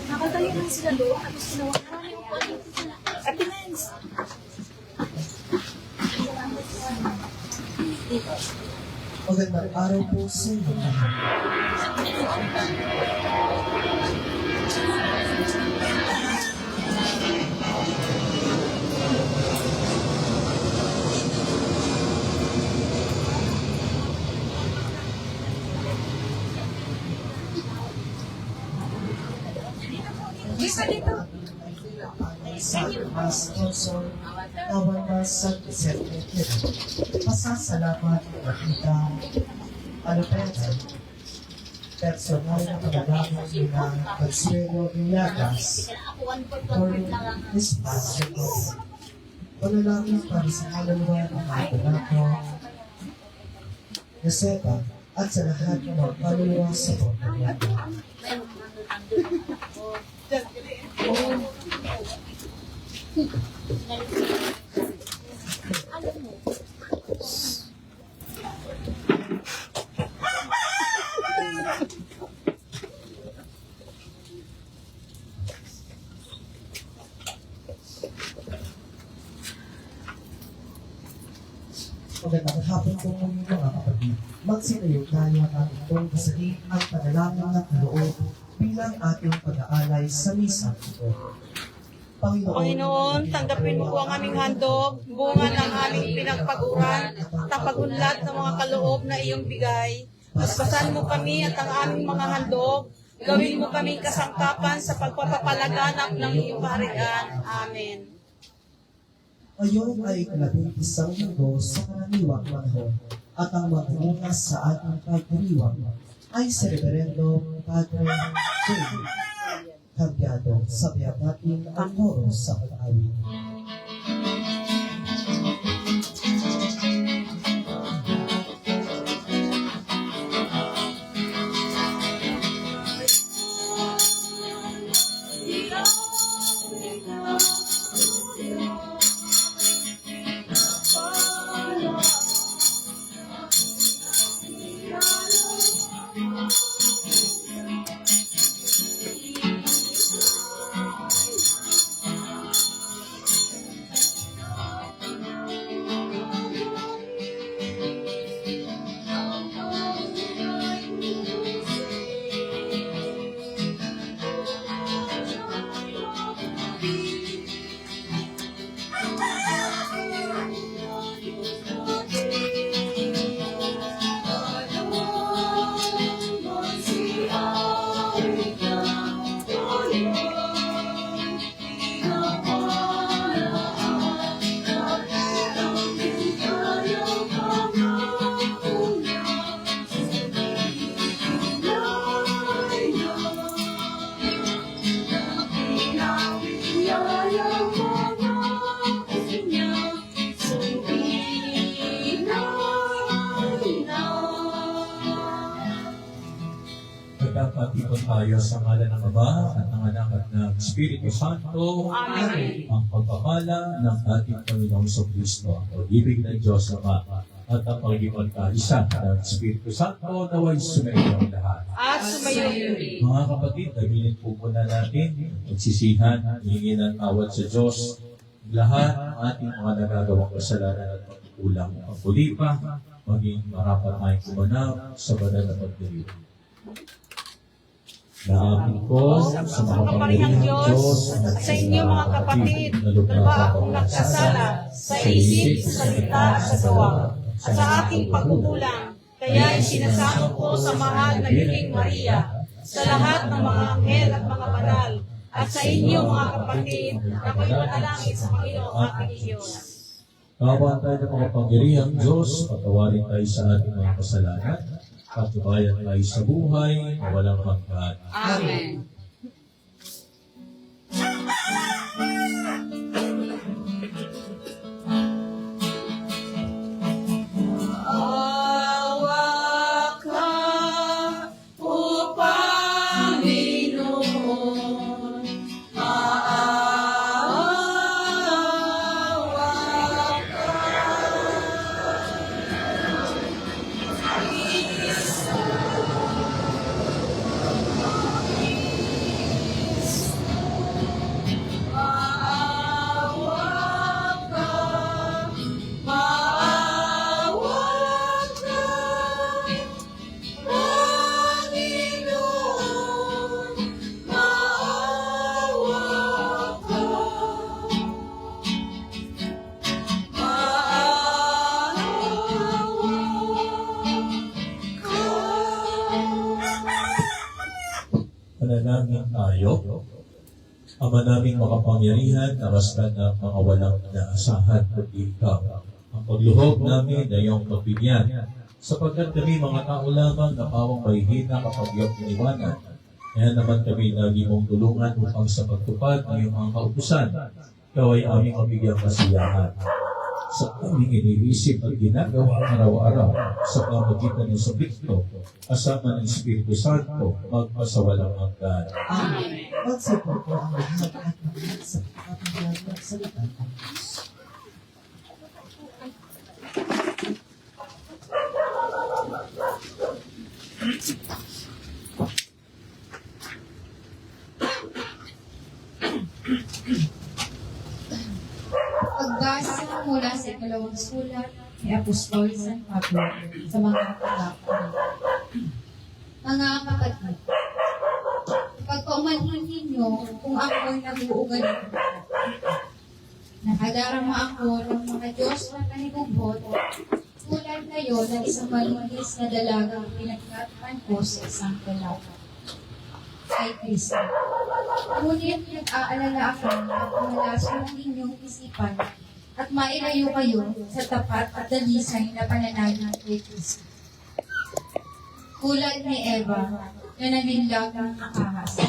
Nakadali lang sila doon. Tapos ginawa na yung attendance. Magandang araw po sa inyo. Sa mas sponsor kawan na sa Vicente pasasalamat na kita alupeta personal na pagdadamon nila Consuelo Villagas for espacio ko. Panalangin para sa kaluluwa ng mga pinako Yoseta at sa lahat ng mga kaluluwa sa pagdadamon. Magandang hapon po muli mga kapatid. Magsinayo tayo ang itong kasali ang panalangin ng kaloob bilang ating pag-aalay sa misa ito. Panginoon, tanggapin mo po ang aming handog, bunga ng aming pinagpaguran, tapagunlad ng mga kaloob na iyong bigay. Paspasan mo kami at ang aming mga handog, gawin mo kami kasangkapan sa pagpapapalaganap ng iyong kaharian. Amen. Ngayon ay ikalabing-isang linggo sa karaniwang panahon at ang magmumuna sa ating pagdiriwang ay si Reverendo Padre J. Cambiado. Sabihan natin ang koro sa pag-awit. Pagkakatipon tayo sa ngalan ng Ama at ng Anak at ng Espiritu Santo. Amen. Ang pagpapala ng ating Panginoong Kristo, ang pag-ibig ng Diyos Ama at ang pag-ibig kaisa ng Espiritu Santo naway sumayo ang lahat. At sumayo rin. Mga kapatid, daminin po muna natin magsisihan, hihingi ng tawad sa Diyos, lahat ng ating mga nagagawang kasalanan at pagkukulang ang pulipa, maging marapat tayong kumanap sa banal na pagdiriwang. Naamin ko sa makapangyarihang Diyos at sa inyo mga kapatid, na akong nagkasala sa isip, sa salita at sa gawa, at sa aking pagkukulang. Kaya isinasamo ko sa mahal na Birheng Maria, sa lahat ng mga anghel at mga banal, at sa inyo mga kapatid, na ako'y manalangin sa Panginoong aking Diyos. Kawan tayo ng makapangyarihang Diyos, patawarin tayo sa ating mga kasalanan, at tubayan tayo sa buhay na walang hanggan. Amen. manalangin tayo. Ama naming makapangyarihan, narastan ng mga walang inaasahan kundi ikaw. Ang pagluhog namin na iyong pagbigyan, sapagkat kami mga tao lamang na pawang mahihina kapag iyong iniwanan. Kaya naman kami lagi mong tulungan upang sa pagtupad ng iyong mga kautusan, ikaw ay aming mabigyang kasiyahan. Sa aming iniisip at ginagawa araw-araw sa pamagitan ng Subikto, kasama ng Espiritu Santo, magpasawalang hanggan. Amen. Magsipon po ang lahat at makinig sa kapatid ng salita ng Diyos. Pagbasa mula sa ikalawang sulat ni Apostol San Pablo sa mga kapatid. Mga kapatid, pagpaumanhin ninyo kung ako'y nag-uugali. Nakadarama ako ng mga Diyos na kanigumbot, tulad kayo ng isang malinis na dalagang pinagkatapan ko sa isang dalaga. Kay Kristo. Ngunit nag-aalala ako na pumalaso ng inyong isipan at mailayo kayo sa tapat at dalisay na pananalig kay Kristo. Tulad ni Eva na naninlag ng ahas.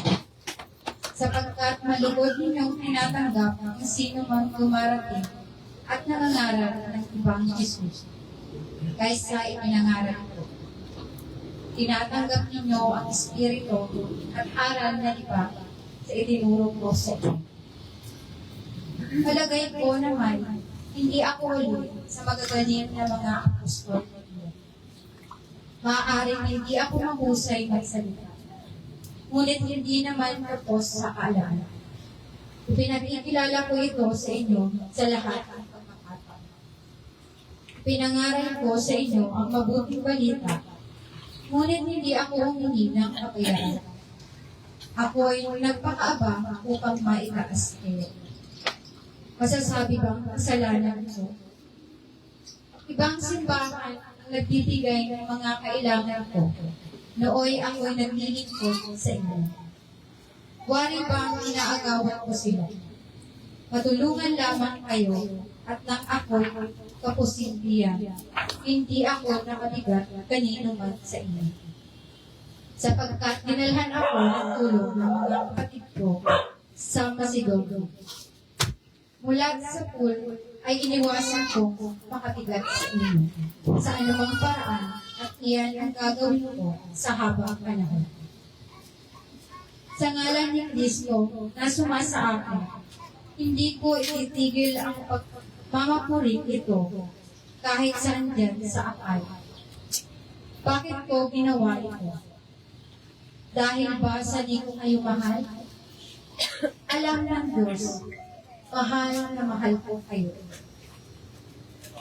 Sapagkat malugod ninyong tinatanggap kung sino mang dumarating at nangangaral ng ibang Jesus kaysa ipinangaral ko. Tinatanggap ninyo ang Espiritu at aral na iba sa itinuro ko sa inyo. Palagay ko naman, hindi ako huli sa magagaling na mga apostol. Maaaring hindi ako mahusay magsalita. Ngunit hindi naman tapos sa kaalaman. Pinakikilala ko ito sa inyo sa lahat ng pagkakataon. Pinangaral ko sa inyo ang mabuting balita, ngunit hindi ako humingi ng kapayaran. Ako ay nagpakaabang upang maitaas kayo. Masasabi bang kasalanan ko? Ibang simbahan ang nagbibigay ng mga kailangan ko. Nooy ako'y naglilingkod sa inyo. Wari bang inaagawan ko sila? Matulungan lamang kayo at nang ako'y kapusindihan. Hindi ako nakabigat kanino man sa inyo. Sapagkat dinalhan ako ng tulong ng mga kapatid ko sa Masidog. Mula sa pool ay iniwasan ko makabigat sa inyo sa anumang paraan at iyan ang gagawin ko sa habang panahon. Sa ngalan ni Kristo na sumasa akin, hindi ko ititigil ang pagmamapuring ito kahit saan dyan sa akal. Bakit ko ginawa ito? Dahil ba sa di ko kayo mahal? Alam ng Diyos, mahal na mahal ko kayo.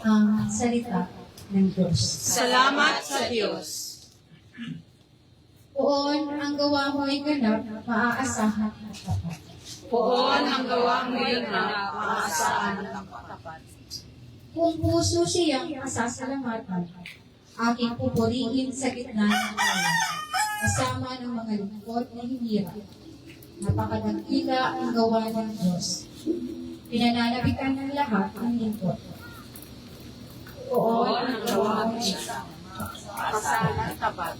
Ang salita ng Diyos. Salamat sa Diyos. Poon ang gawa mo ay ganap, maaasahan at tapat. Poon ang gawa mo yun na maasahan ng katapat. Kung puso siyang masasalamatan, aking pupurihin sa gitna ng mga kasama ng mga lingkod na hinirap. Napakadakila ang gawa ng Diyos. Pinananabikan ng lahat ang lingkod. Poon ang gawa mo yun na maasahan ng tapat.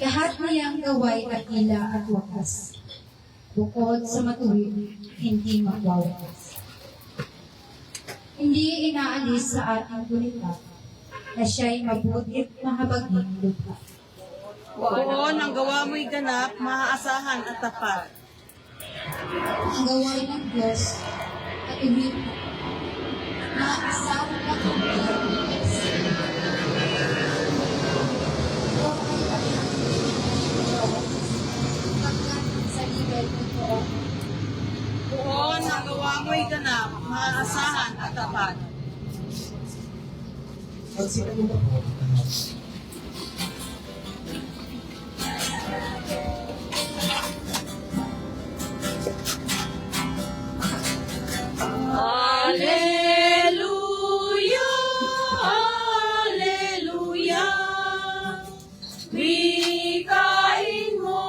Lahat niyang gaway dakila at wakas. Bukod sa matuwid, hindi magwawakas. Hindi inaalis sa ating kulita na siya'y mabutit mahabaging lupa. Poon ang gawa mo'y ganap, maaasahan at tapat. Ang gaway ng Diyos at umibig. Maaasahan lang ang Diyos. Pagkat sa libel ng Diyos. Poon ang gawa mo'y ganap, maaasahan at tapat. Magsipo na po. Alleluia, Alleluia, wikain mo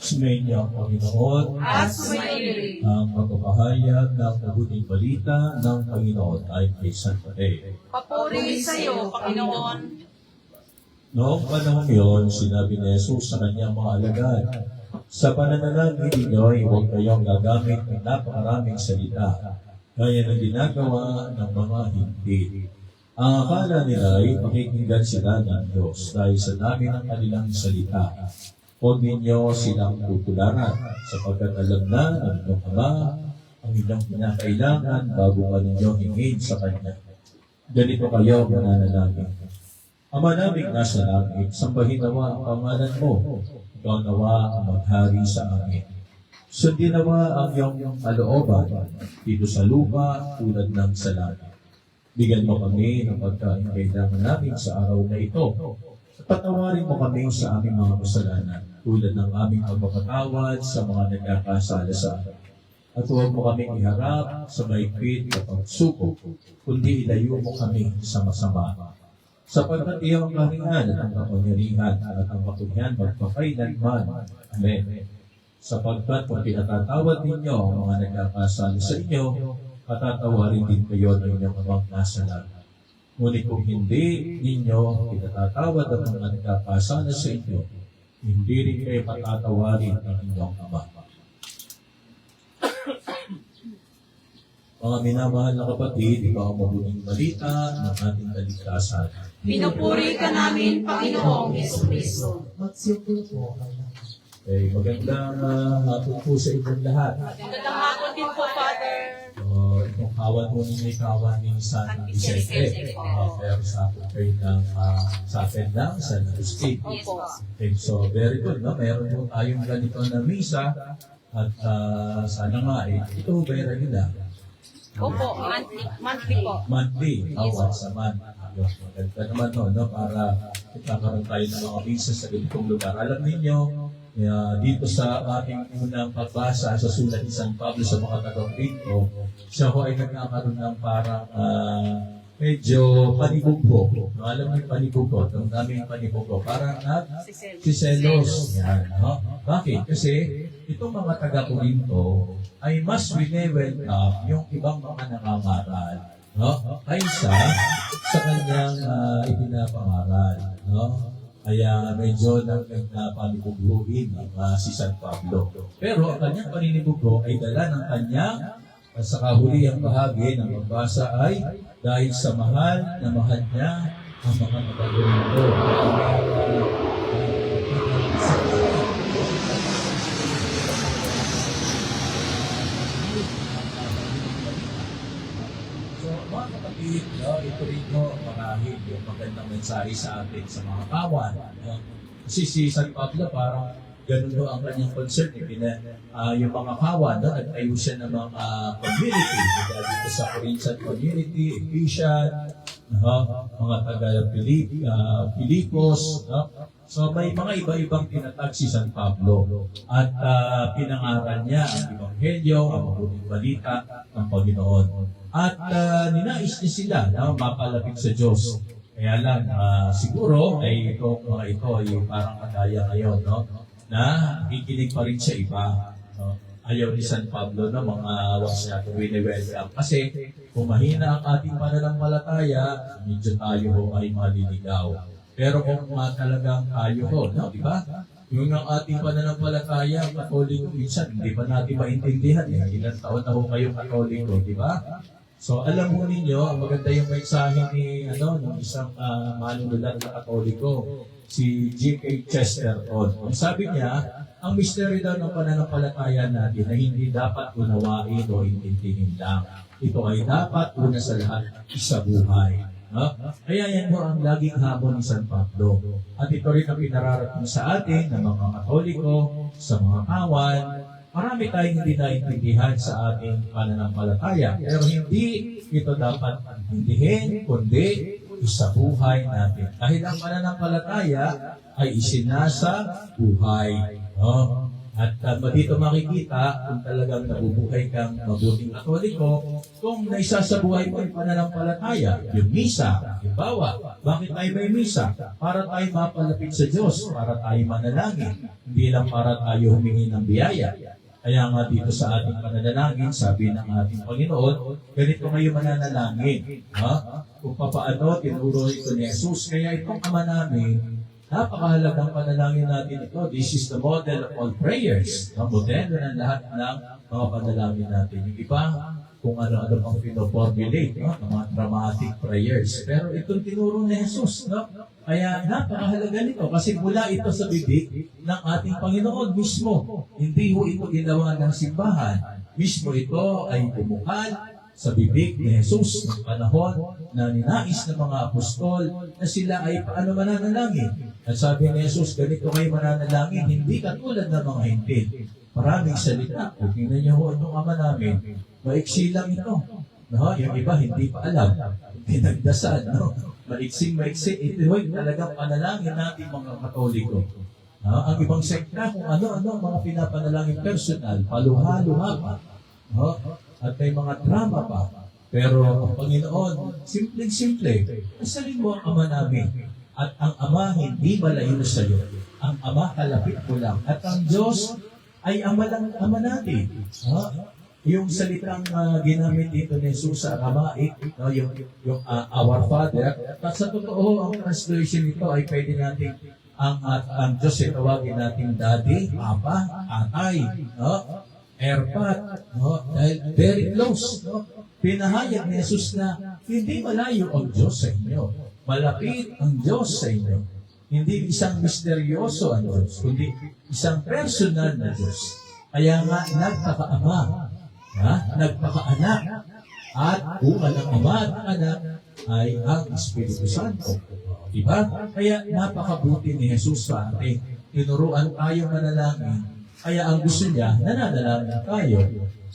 Sumainyo ang Panginoon. At sumaili. Ang pagpapahayag ng mabuting balita ng Panginoon ay kay San Mateo. Papuri sa iyo, Panginoon. Noong panahon yun, sinabi ni Jesus sa kanyang mga alagad, sa pananalangin ninyo ay huwag kayong gagamit ng napakaraming salita, gaya ng ginagawa ng mga hindi. Ang akala nila ay pakikinggan sila ng Diyos dahil sa dami ng kanilang salita. Huwag ninyo silang tutularan, sapagkat alam na ng inyong Ama ang inyong kinakailangan bago ka ninyo hingin sa Kanya. Ganito kayo mananalangin. Ama naming nasa langit, sambahin nawa ang pangalan mo. Ikaw nawa ang maghari sa amin. Sundin nawa ang iyong kalooban dito sa lupa tulad ng sa langit. Bigyan mo kami ng pagkain kailangan namin sa araw na ito. Patawarin mo kami sa aming mga kasalanan, tulad ng aming pagpapatawad sa mga nagkakasala sa amin. At huwag mo kaming iharap sa maigpit na pagsubok, kundi ilayo mo kami sa masama. Sapagkat iyong kaharian at ang kapangyarihan at ang kapurihan magpakailanman. Amen. Sapagkat kung pinatatawad ninyo ang mga nagkakasala sa inyo, patatawarin din kayo ng inyong amang nasa langit. Ngunit kung hindi ninyo pinatatawad ang mga nagkakasala sa inyo, hindi rin kayo patatawarin ng inyong Ama. Mga minamahal na kapatid, ikaw ang mabuting balita ng ating kaligtasan. Pinupuri ka namin, Panginoong Jesucristo. Magsiupo po kayo. Magandang hapon po sa inyong lahat. Magandang hapon din po, Father. Itong kawan po ninyo, kawan ni San Vicente. Pero sa atin kayo ng sa atin ng San Agustin. Okay, so very good, no? Meron po tayong ganito na misa at sana nga ito ba yung regular? Opo, monthly po. Monthly, once a month. Maganda naman no, para magkakaroon tayo ng mga misa sa ganitong lugar. Alam ninyo, dito sa ating unang pagbasa sa sulat ni San Pablo sa mga taga-Korinto, siya ho ay nagkakaroon ng parang medyo panibugho. Alam mo yung panibugho, ang daming panibugho. Parang nagsiselos. Yan, no? Bakit? Kasi itong mga taga-Korinto ay mas wine-welcome yung ibang mga nangangaral, no? Kaysa sa kanyang ipinapangaral, no? Kaya medyo nagpanibughuin si San Pablo. Pero ang kanyang paninibugho ay dala ng kanyang sa kahuliyang bahagi ng magbasa ay dahil sa mahal na mahal niya ang mga taga-Korinto. So, mga kapatid, ito rin marahil yung magandang mensahe sa atin sa mga kawan. Kasi si San Pablo parang ganun ang kanyang concern. Yung mga kawan, nagtayo siya ng mga community. Dito sa Corinthian community, Ephesian, mga taga-Pilipos. So may mga iba-ibang tinatag si San Pablo. At pinangaral niya ang Ebanghelyo, ang mabuting balita ng Panginoon. At ninais niya sila na mapalapit sa Diyos. Kaya lang, siguro ay itong mga ito ay parang kadaya ngayon, no? Na kikinig pa rin sa iba. No? Ayaw ni San Pablo na mga was natin wini-welcome. Kasi kung mahina ang ating pananampalataya, medyo tayo ho ay maliligaw. Pero kung talagang tayo ho, no? Di ba? Yung ang ating pananampalataya, Katoliko, minsan hindi pa natin maintindihan. Ilang taon na ho kayong Katoliko, di ba? So alam mo ninyo, ang maganda yung mensahe ni ng isang manunulat na Katoliko, si G.K. Chesterton. Ang sabi niya, ang misteryo daw ng pananampalataya natin na hindi dapat unawain o intindihin lang. Ito ay dapat una sa lahat isabuhay. No? Kaya yan mo ang laging hamon ni San Pablo. At ito rin ang pinararating sa atin ng mga Katoliko, sa mga kawan. Marami tayong hindi naintindihan sa ating pananampalataya. Pero hindi ito dapat intindihin, kundi isabuhay natin. Dahil ang pananampalataya ay isinasa buhay. No? At dito makikita kung talagang nabubuhay kang mabuting Katoliko, kung naisasabuhay mo yung pananampalataya, yung misa, halimbawa, bakit tayo may misa? Para tayo mapalapit sa Diyos, para tayo manalangin, hindi lang para tayo humingi ng biyaya. Kaya nga dito sa ating pananalangin, sabi ng ating Panginoon, ganito kayo mananalangin. Ha? Kung papaano, tinuro ito ni Jesus. Kaya itong Ama namin, napakahalagang panalangin natin ito. This is the model of all prayers. Ang modelo ng lahat ng mga panalangin natin. Yung iba, kung ano-ano pang pinoformulate, no? Mga dramatic prayers. Pero itong tinuro ni Jesus. No? Kaya napakahalaga nito kasi mula ito sa bibig ng ating Panginoon mismo. Hindi ho ito ginawa ng simbahan. Mismo ito ay bumukal sa bibig ni Jesus ng panahon na ninais ng mga apostol na sila ay paano mananalangin. At sabi ni Jesus, ganito kayo mananalangin, hindi katulad ng mga hintil. Maraming salita. Kung tingnan niyo ho itong Ama namin, maiksi lang ito. No? Yung iba hindi pa alam. Pinagdasal. No? Maiksing-maiksi. Ito yung talagang panalangin natin mga Katoliko. Ang ibang sekta, kung ano-ano mga pinapanalangin personal, paluha-luha pa. No? At may mga drama pa. Pero ang Panginoon, simpleng-simple, asalin mo ang Ama namin. At ang Ama hindi malayo sa iyo. Ang Ama kalapit mo lang. At ang Diyos ay Ama lang Ama natin. Yung salitang ginamit dito ni Jesus sa Aramaic, no, yung Our Father, at sa totoo, ang translation nito ay pwede natin ang Diyos ay tawagin natin Daddy, Papa, Atay, no? Erpat, no? Dahil very close, no? Pinahayag ni Jesus na hindi malayo ang Diyos sa inyo. Malapit ang Diyos sa inyo. Hindi isang misteryoso ang Diyos, kundi isang personal na Diyos. Kaya nga, nagpaka-ama, nagpaka-anak, at bunga ng Ama at Anak ay ang Espiritu Santo. Diba? Kaya napakabuti ni Jesus sa atin. Tinuruan tayo manalangin. Kaya ang gusto niya, nananalangin tayo.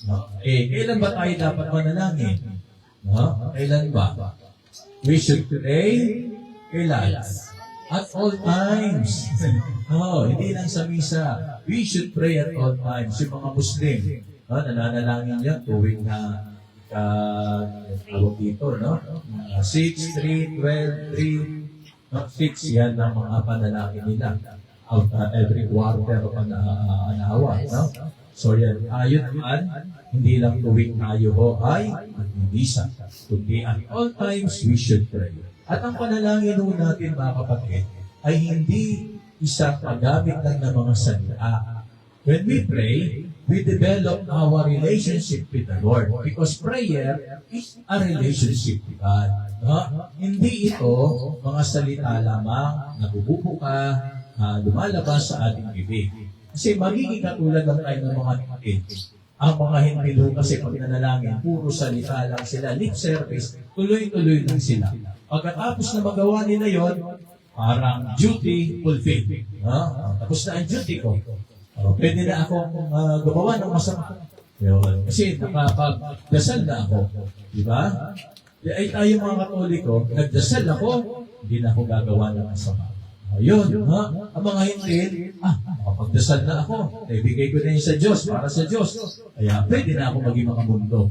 No? Kailan ba tayo dapat manalangin? No? Kailan ba? We should pray. Kailan? At all times. Hindi lang sa misa. We should pray at all times. Yung mga Muslim, nananalangin yan tuwing na tawag dito, no? 6, 3, 12, 3, 6, yan ang mga panalangin nila. Every quarter of an hour. No? So yan, ayon naman, hindi lang tuwing tayo ho ay magbibisa, kundi at all times we should pray. At ang panalangin ho natin mga kapatid, ay hindi isang paggamit lang ng mga salita. When we pray, we develop our relationship with the Lord because prayer is a relationship with God. No? Hindi ito mga salita lamang, nabubuko ka, lumalabas sa ating bibig. Kasi magiging katulad lang tayo ng mga kapatid. Ang mga Hindu kasi pag nanalangin, puro salita lang sila, lip service, tuloy-tuloy lang sila. Pagkatapos na magawa nila yon, parang duty fulfilled. Tapos na ang duty ko. Pwede na akong gumawa ng masama. Yun. Kasi nakapagdasal na ako. Diba? Ay tayo mga Katoliko, nagdasal ako, hindi na ako gagawa ng masama. Ayun, ang mga hintil, makapagdasal na ako. Ibigay ko na yun sa Diyos, para sa Diyos. Kaya pwede na ako maging makamundo.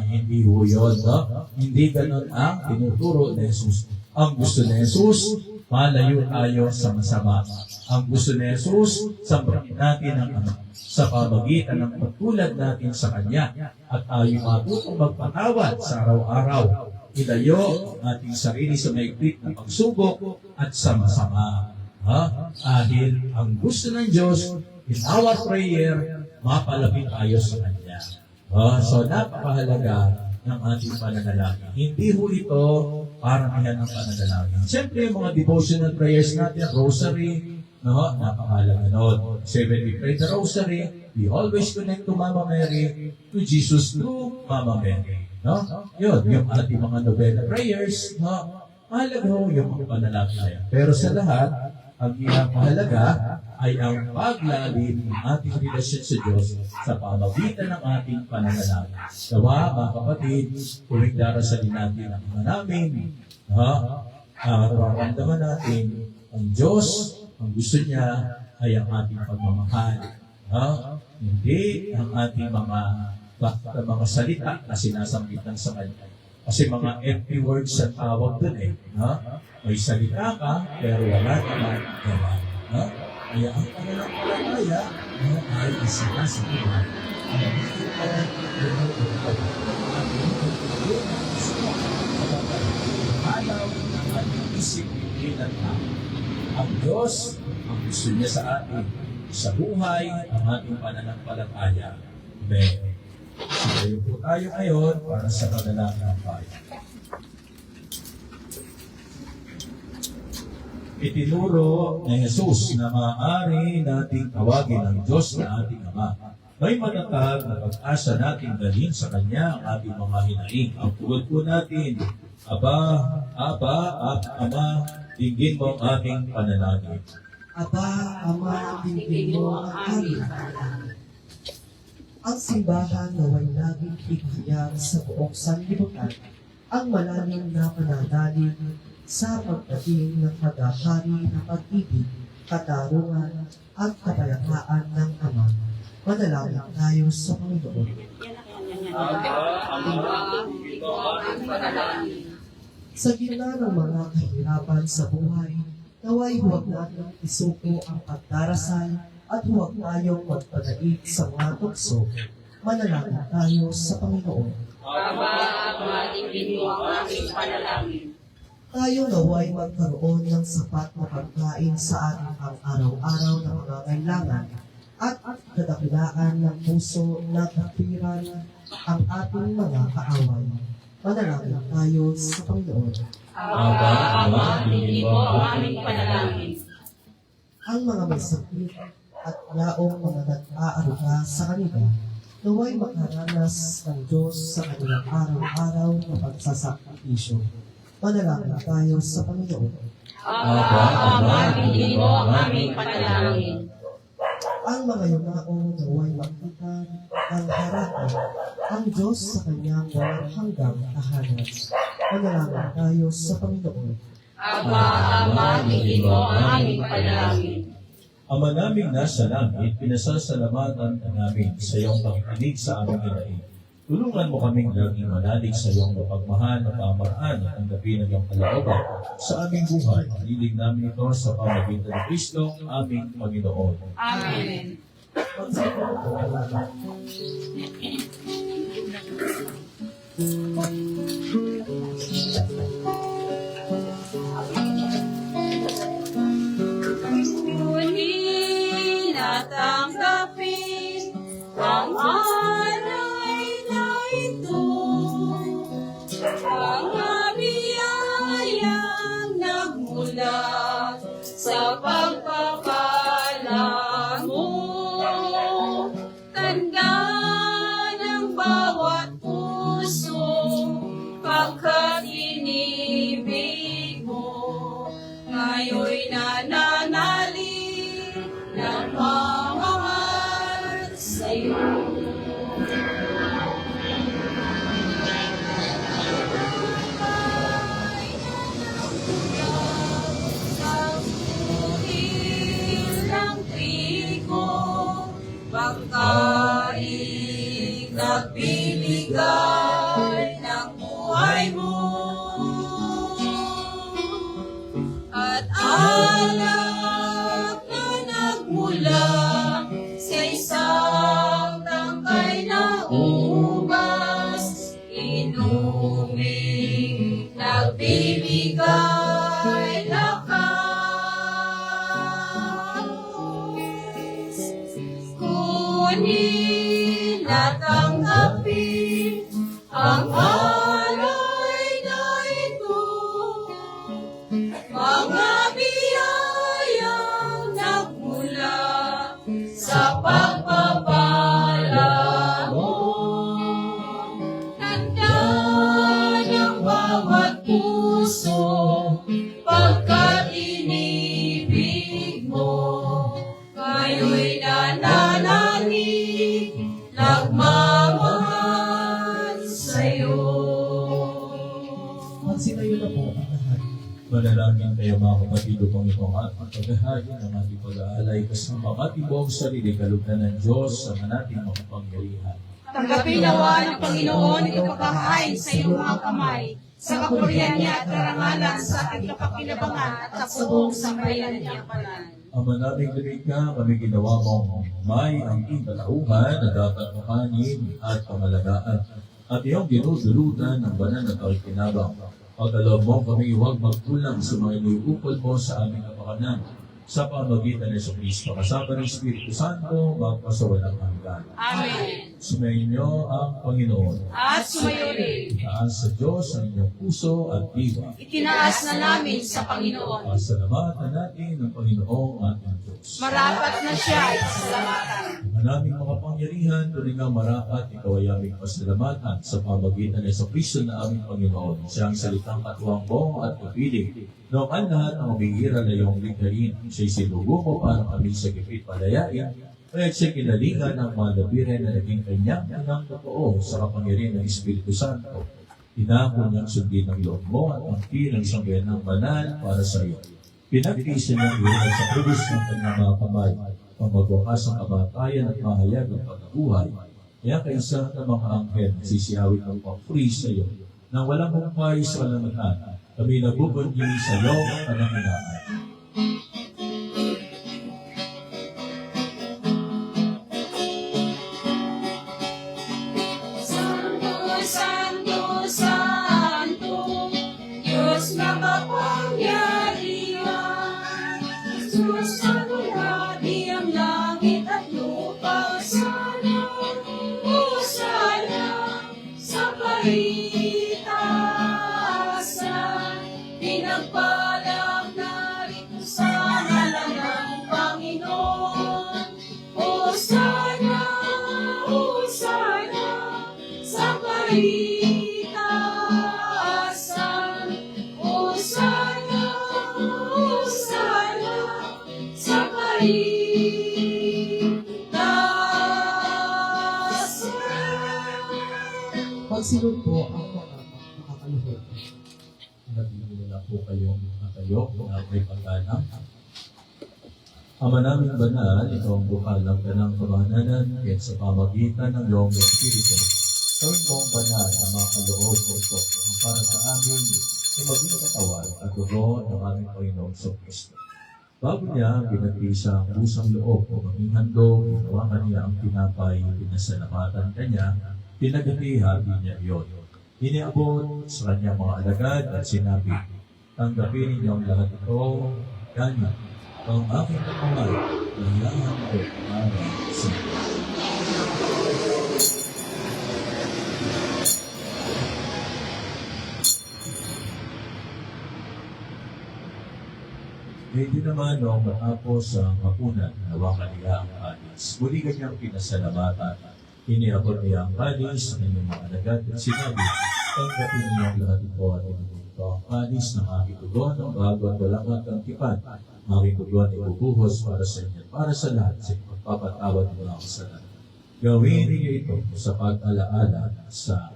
Hindi ho yun, no? Hindi ganun ang tinuturo ni Jesus. Ang gusto ni Jesus, malayo tayo sa masama. Ang gusto ni Jesus, sambahin natin ang Ama sa pamagitan ng pagtulad natin sa Kanya at tayo matutong magpatawad sa araw-araw. Ilayo ang ating sarili sa maigpit na pagsubok at sa masama. Dahil ang gusto ng Diyos, in our prayer, mapalapit tayo sa Kanya. So, napakahalaga ng ating pananalangin. Hindi ho ito parang yan ang pananalangin. Siyempre, yung mga devotional prayers natin, rosary, napakahalaga nun. So, when we pray the rosary, we always connect to Mama Mary, to Jesus, to Mama Mary. No? Yun, yung ating mga novena prayers, mahalaga ho yung mga panalangin. Pero sa lahat, ang mahalaga ay ang paglalim ng ating relasyon sa Diyos sa pamagitan ng ating pananalangin. Sawa, mga kapatid, tuwing darasalin natin ang mga namin, nararamdaman natin ang Diyos, ang gusto niya ay ang ating pagmamahal. Hindi ang ating mga salita na sinasambitan sa Kanya. Kasi mga empty words ang tawag dun eh. May salita ka, pero wala naman gawa. Kaya ang pananampalataya ay isinasabihan. Ang Diyos, ang gusto niya sa atin, sa buhay, ang ating pananampalataya. Amen. Sigayo po tayo ngayon para sa panalangin ng bayan. Itinuro ni Jesus na maaari nating tawagin ang Diyos na ating Ama. May matatag na pag-asa natin dalhin sa Kanya ang ating mga hinaing. Ang tulad po natin, Aba, at Ama, dinggin mo ang aming panalangin. Aba, Ama, dinggin mo ang aming panalangin. Ang simbahan naway laging hihayag sa buong sanlibutan ang malalim na pananalig sa pagdating ng paghahari ng pag-ibig, katarungan at kapayapaan ng Ama. Manalangin tayo sa Panginoon. Sa gitna ng mga kahirapan sa buhay, naway huwag natin isuko ang pagdarasal at huwag tayong magpanaig sa mga tukso. Manalangin tayo sa Panginoon. Tayo naway magkaroon ng sapat na pagkain sa ating pang-araw-araw na pangangailangan at kadakilaan ng puso na kapiran ang ating mga kaaway. Manalangin tayo sa Panginoon. Ama, dinggin mo ang aming panalangin. Ang mga may sakit at yaong mga nag-aaruga sa kanila, naway makaranas ng Diyos sa kanilang araw-araw na pagsasakripisyo. Manalangin tayo sa Panginoon. Ama, dinggin mo ang aming panalangin. Ang mga yumaong naway makita ng harapan ang Diyos sa kanyang walang hanggang tahanan. Manalangin tayo sa Panginoon. Ama, dinggin mo ang aming panalangin. Ama naming nasa langit, pinasasalamatan ka namin sa iyong pakikinig sa aming hinaing. Tulungan mo kaming laging manalig sa iyong mapagmahal na pamaraan at ang gabi ng iyong kalooban sa aming buhay. Hilig namin ito sa pamagitan ni Kristo, aming Panginoon. Amen. Ngunit natanggapin ang aray na ito, mga biyayang nagmula sa pagpapala mo. Tanda ng bawat puso pagkat inibig mo. Ngayon'y nananalig ng mamamahal sa'yo. Pagkain nagbibigay ng buhay mo at alak na nagmula sa isang tangkay na ubas, inuming nagbibigay lakas. Kunin at tanggapin ang aray na ito, mga biyayang nagmula sa pagpapala mo. Tanda ng bawat puso pagkat inibig mo. Kayo'y nananalig, nagmamahal sa'yo. Magsitayo na po ang lahat. Manalangin kayo mga kapatid upang itong ating paghahain ng ating pag-aalay kasama ang ating buong sarili kalugdan ng Diyos sa nating makapangyarihan. Tanggapin nawa ng Panginoon itong pagkahain sa iyong mga kamay, sa kapurihan niya at karangalan sa ating kapakinabangan at sa buong sambayan niyang banal. Ama naming lumikha, kami ginawa mong may ang ibalauhan na dapat makanin at pamalagaan. At iyong dinudulutan ng banal na pakikinabang. Pagkaloob mo kami huwag magkulang sa mga iniukol mo sa aming kapakanan. Sa pamagitan ng Kristo, kasama ng Espiritu Santo, magpasawalang hanggan. Amen. Sumayin niyo ang Panginoon. At sumayo rin. Itaas sa Diyos ang inyong puso at diwa. Itinaas na namin sa Panginoon. Pasalamatan natin ng Panginoong ating Diyos. Marapat na siya ay salamatan. Ang aming makapangyarihan, tuloy nga marapat, ikaw ay aming pasalamatan sa pamagitan ng Kristo na aming Panginoon. Siyang salitang katuwang mo at kapiling. Noong ang lahat ang umihira na iyong ligtarin, siya'y sinugo mo para kami sa gipit palayain, kaya't siya kinalingan ng mga labirin na naging kanyang inang totoo sa kapangyarihan ng Espiritu Santo. Inako niyang sundin ng loob mo at ang ng isang ng banal para sa iyo. Pinagtiisin ng iyon sa krus ng kanyang mga kamay, ang magwakas ang kamatayan at mahayag ng pagkabuhay. Kaya kaisa ng mga anghel, sisiyawin ang pang-free sa iyo, nang walang humpay sa kalamatan, kami nagbubunyi sa iyo ang kanakinaan. Santo, Santo, Santo, Diyos na kapangyarihan, Diyos na tuladi ang langit at lupa, sana, o sana, sa kaitaasan, pinagpalang narito sa ngalan ng Panginoon, o sana, sa kaitaasan, o sana, sa kaitaasan. Pagsilod po ang mga makakaluhod. Nabigyan na po kayong matayo na may pagkalang. Ama namin banal, ikaw ang bukalang ka ng kabananan, kaya sa pamagitan ng iyong Espiritu, gawin mong banal ang mga kaloob o ito, ang para sa amin ay maging katawan at dugo ng aming Panginoon sa Kristo. Bago niya pinag-isa ang pusang loob o maging handog, ginawa niya ang tinapay, pinasalamatan kanya, pinaghahabi niya iyon. Iniabot sa kanyang mga alagad at sinabi, tanggapin ninyo ang lahat ito, ganyan, ang aking kamay, ng lahat ko para sa inyo. Hindi naman noong matapos ang hapunan, nawakan niya ang kalis. Muli kanyang pinasalamatan. Iniabot niya ang kalis sa kanyang mga alagad at sinabi, tanggapin niyo ang lahat ito at ito ang kalis ng aking dugo ng bago at walang hanggang tipan. Aking dugo ay ibubuhos para sa inyo at para sa lahat sa pagpapatawad ng mga kasalanan. Gawin niyo ito sa pag-alaala sa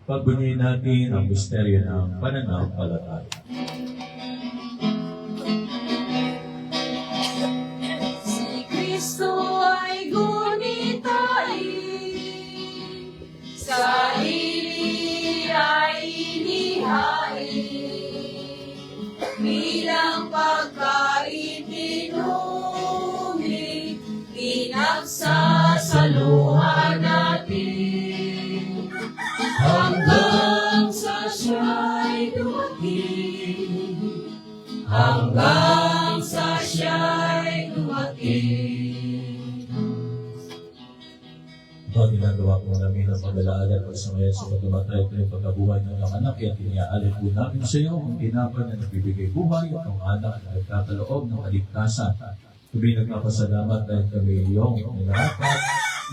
pagbunyi natin ang misteryo ng pananampalataya. Si Kristo ay gunitain, sa sarili ay inihain, bilang pagkain inumin, pinagsasaluhan natin, hanggang sa siya'y dumating, hanggang sa siya'y dumating. Ito ang ginagawa po namin ang pag-alaala at pagsamayan sa pagkamatay at ng pagkabuhay ng iyong anak. Kaya tiniaalin po namin sa iyo ang tinapay na nagbibigay buhay at ang anak na nagkakaloob ng kaligtasan. Kami nagpapasalamat dahil kami iyong nilarapat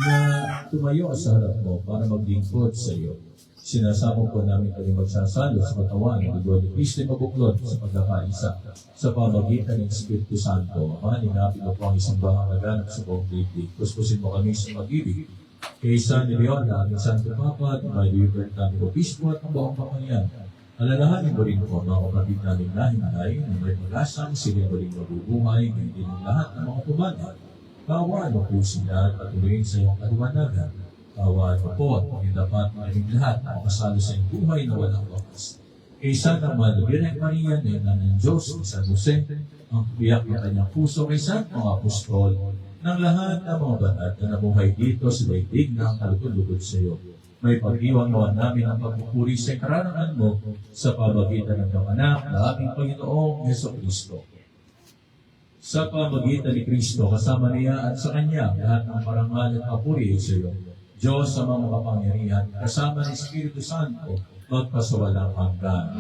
na tumayo sa harap mo para maglingkod sa iyo. Sinasamo po namin kami magsasalo sa katawan ng dugo ni Kristo mabuklod sa pagkakaisa sa pamagitan ng Espiritu Santo. Ama, ninapin mo po ang isang bahang naganap sa buong daigdig. Kuspusin mo kami sa mag-ibig. Kaysa ni Leon na aming Santo Papa at may liber namin obispo at ang buong pamilya. Alalahanin mo rin po mga kapatid namin na hinay na may pag-asang sila mo rin mabubuhay ngayon din ang lahat ng mga tumanan. Kawaan mo po sila at patuloyin sa iyong kaliwanagan. Kawaan mo po at maging dapat maraming lahat na makasalo sa iyong buhay na walang wakas. Kaysa naman, Birhen Maria na ina ng Diyos ni San Jose, ang piyak ng kanyang puso kay San mga apostol, ng lahat ng mga banat na nabuhay dito sa daigdig na ang kalugod-lugod sa iyo. May pag-iwan naman namin ang pagpupuri sa karangan mo sa pamagitan ng anak na aming Panginoong Jesucristo. Sa pamagitan ni Kristo, kasama niya at sa Kanya, lahat ng parangal at papuri sa iyo. Diyos sa mga kapangyarihan, kasama ni Espiritu Santo, magpasawalang hanggan.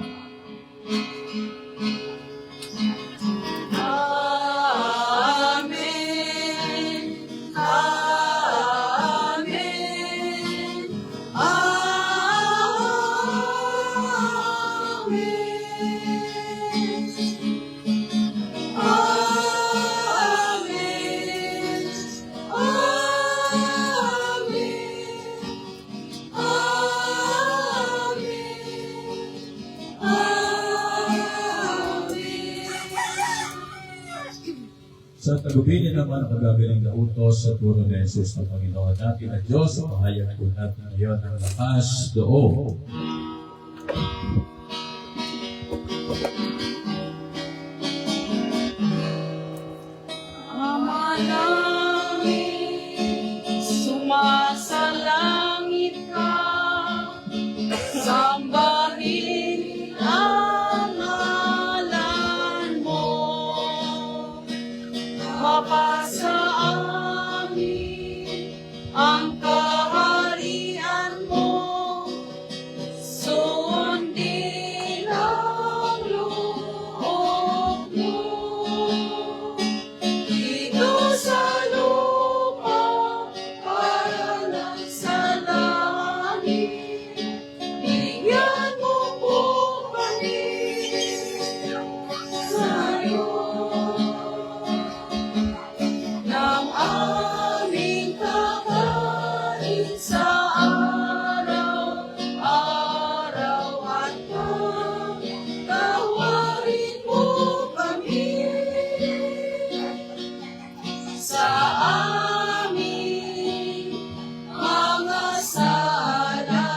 Sa tagubilin naman ang magagaling na utos sa turo ni Jesus ng Panginoon natin at Diyos sa pahayag po natin ngayon ng lakas loob. Ama namin, sumasalangit ka, sambahin ang ngalan mo. Mapasa amin ang kaharian mo, sundin ang loob mo. Dito sa lupa, para lang sa langit, bigyan mo po kami ngayon ng aming kakain sa araw-araw at pagtawarin mo kami sa aming mga sala,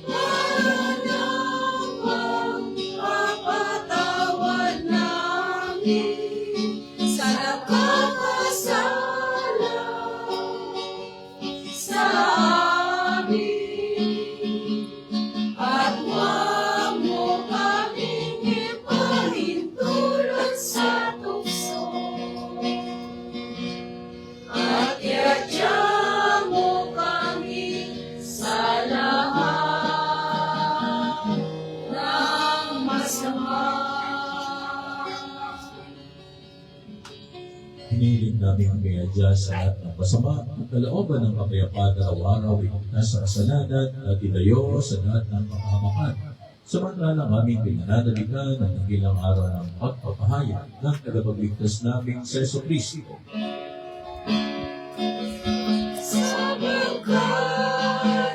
para namang mapatawad namin sa nakakasala sa amin, at huwag mo kaming ipahintulot sa tukso, at iadya mo kami sa lahat ng masama. Hiniling namin ang kayadya sa lahat ng masama at kalooban ng kapayapaan araw-araw iligtas sa kasalanan at ilayo sa lahat ng kapahamakan. Samantalang aming pinananaligan ang nagilang araw ng pagpapahayag ng tagapagligtas namin sa Jesucristo. Sapagkat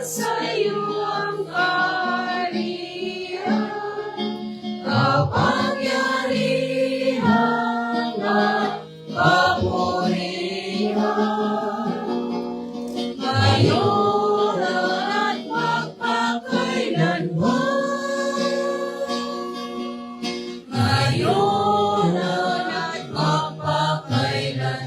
sa iyo ang kaharian, kapangyarihan at kapurihan, ngayon at magpakailanman. Ngayon at magpakailanman.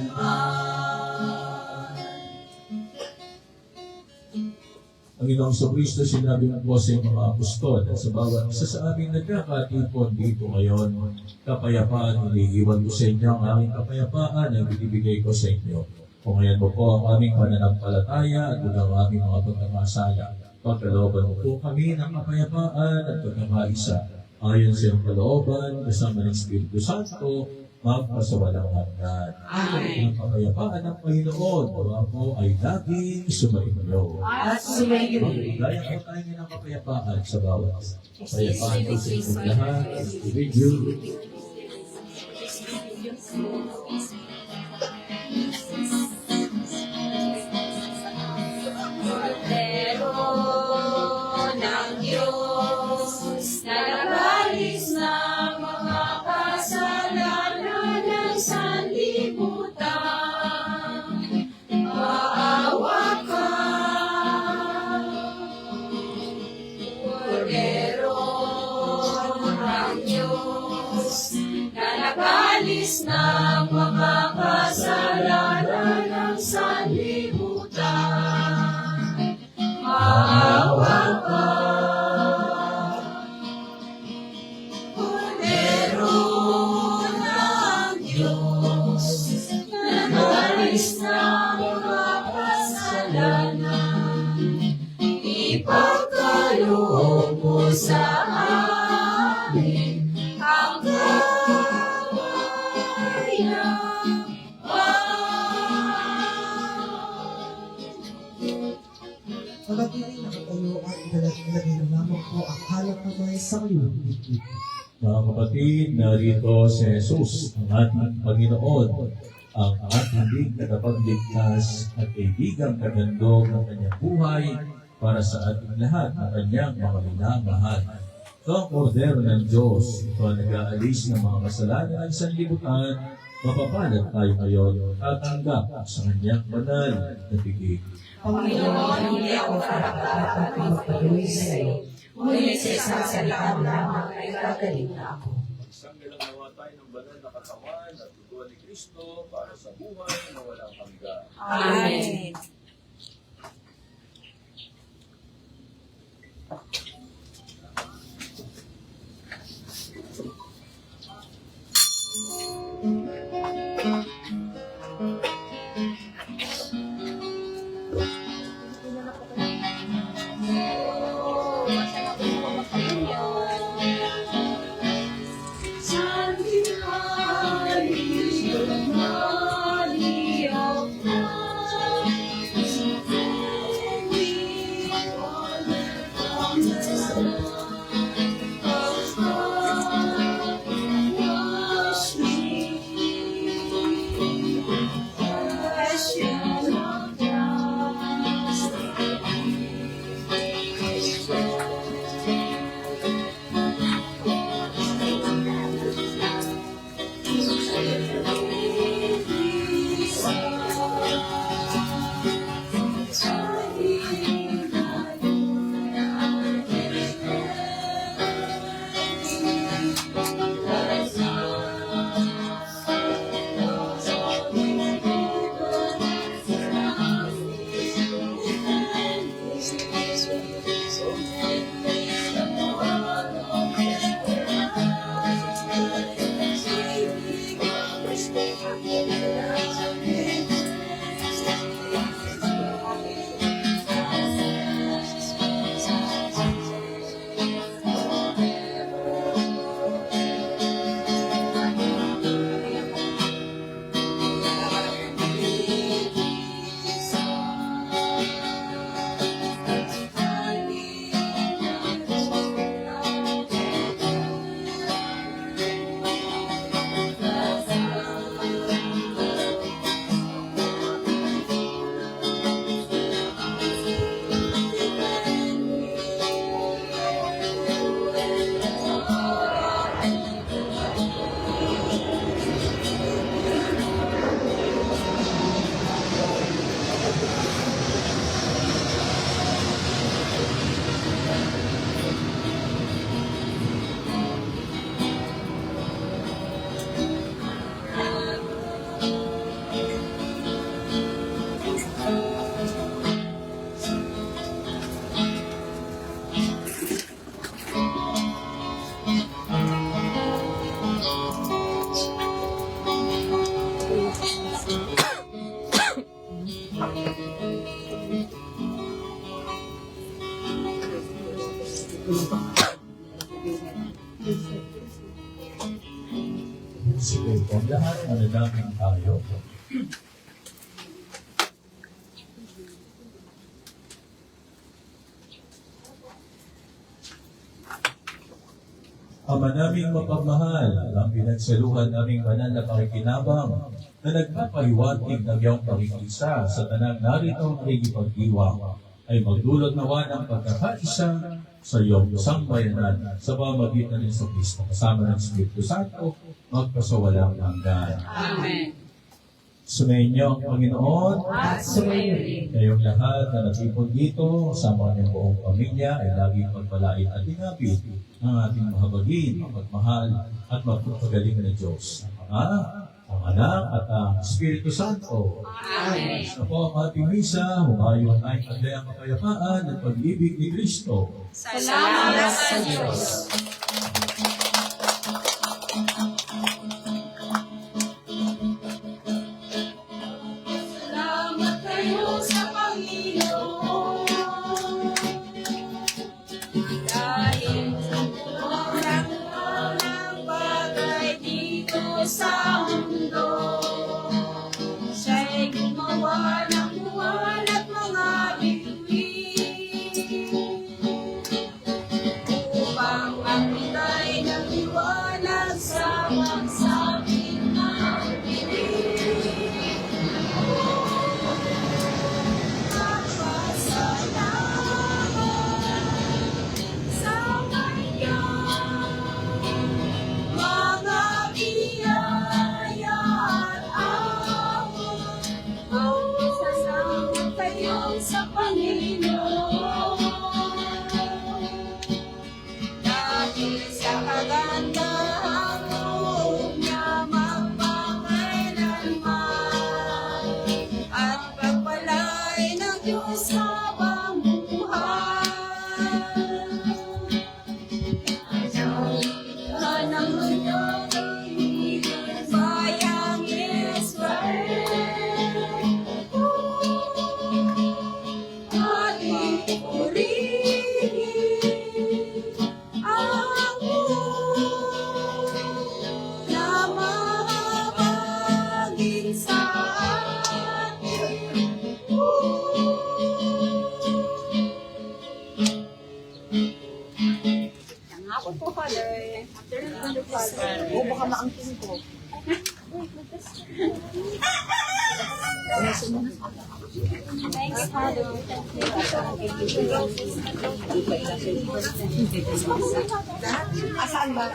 Ang Ginoong Jesucristo sinabi ng po sa mga apostol at sa bawat isa sa aming nagkakatipon dito ngayon, kapayapaan iniiwan ko sa inyo, ang aming kapayapaan ay binibigay ko sa inyo. Kung ngayon mo po ang aming pananampalataya at ang aming mga pagkakasala, pagkalooban mo po kami ng kapayapaan at pagkakaisa. Ayon sa iyong kalooban, kasama ng Espiritu Santo, magpasawalang hanggan. Ang kapayapaan ng Panginoon, po ay laging sumainyo. At sumayo. Gaya po tayo ng kapayapaan sa bawat kapayapaan po sa inyong lahat. With you. Pero ng Diyos na nagalis ng mga kasalanan ng sanlibutan, maawa ka. Pero ng Diyos na nagalis ng mga kasalanan ng sanlibutan, maawa ka. Pero ng Diyos na nagalis ng mga kasalanan, ipagkaloob mo sa amin ang Pagkakiling nakatayo at ilagay na lamang po ang halak kamay sa kayong dibdib. Mga kapatid, narito si Jesus, ang ating Panginoon, ang ating tagapagligtas at kaibigang kagandog ng kanyang buhay para sa ating lahat ng kanyang mga minamahal. Ito ang kordero ng Diyos. Ito ang nag-aalis ng mga kasalanan ng sanlibutan. Mapapalad tayo ngayon at tanggap sa kanyang banal na pigil. Panginoon, hindi ako karapat-dapat magpatuloy sa iyo. Ngunit sa isang salita mo lamang ay gagaling na ako. Isang nawa tayo ng banal na katawan at dugo ni Kristo para sa buhay na walang hanggan. Amen. Sige. po ang lahat, mananaming tayo. Ama naming mapagmahal, ang pinagsaluhan naming banal na pakikinabang na nagpapahiwatig ng iyong pakikisa sa tanang narito ang ikipag-iwang ay magdulot nawa ng pagkakaisa sa iyong sambayanan sa pamamagitan ng Kristo kasama ng Espiritu Santo magpasawalang hanggan. Amen. Sumainyo ang Panginoon. At sumayo rin. Kayong lahat na natipon dito, kasama ng buong pamilya, ay laging magpalain at ingapit ng ating mahabagin, magmahal at magpapagaling na Diyos. Ang Anak at ang Espiritu Santo. Amen. Sa po ang ating misa, humayon ay ang kapayapaan at pag-ibig ni Kristo. Salamat sa Diyos. Salamat kayo sa Panginoon. Dahil ng bagay dito sa mundo, siya'y gumawa ng buwan at mga bituin upang makita'y nagliwanag sa pagsapit ng dilim. Magpasalamat sa Kanya, mga biyaya at awa. Salamat kayo sa Panginoon. Dahil sa kagandahan loob niya magpakailanman, at pagpalain ng Diyos habang buhay. Ang mundo ng bayang Israel, ating purihin ang na mahabagin sa atin. Ako po, Father. O, baka maangkin ko. Thanks, Father. Asaan ba?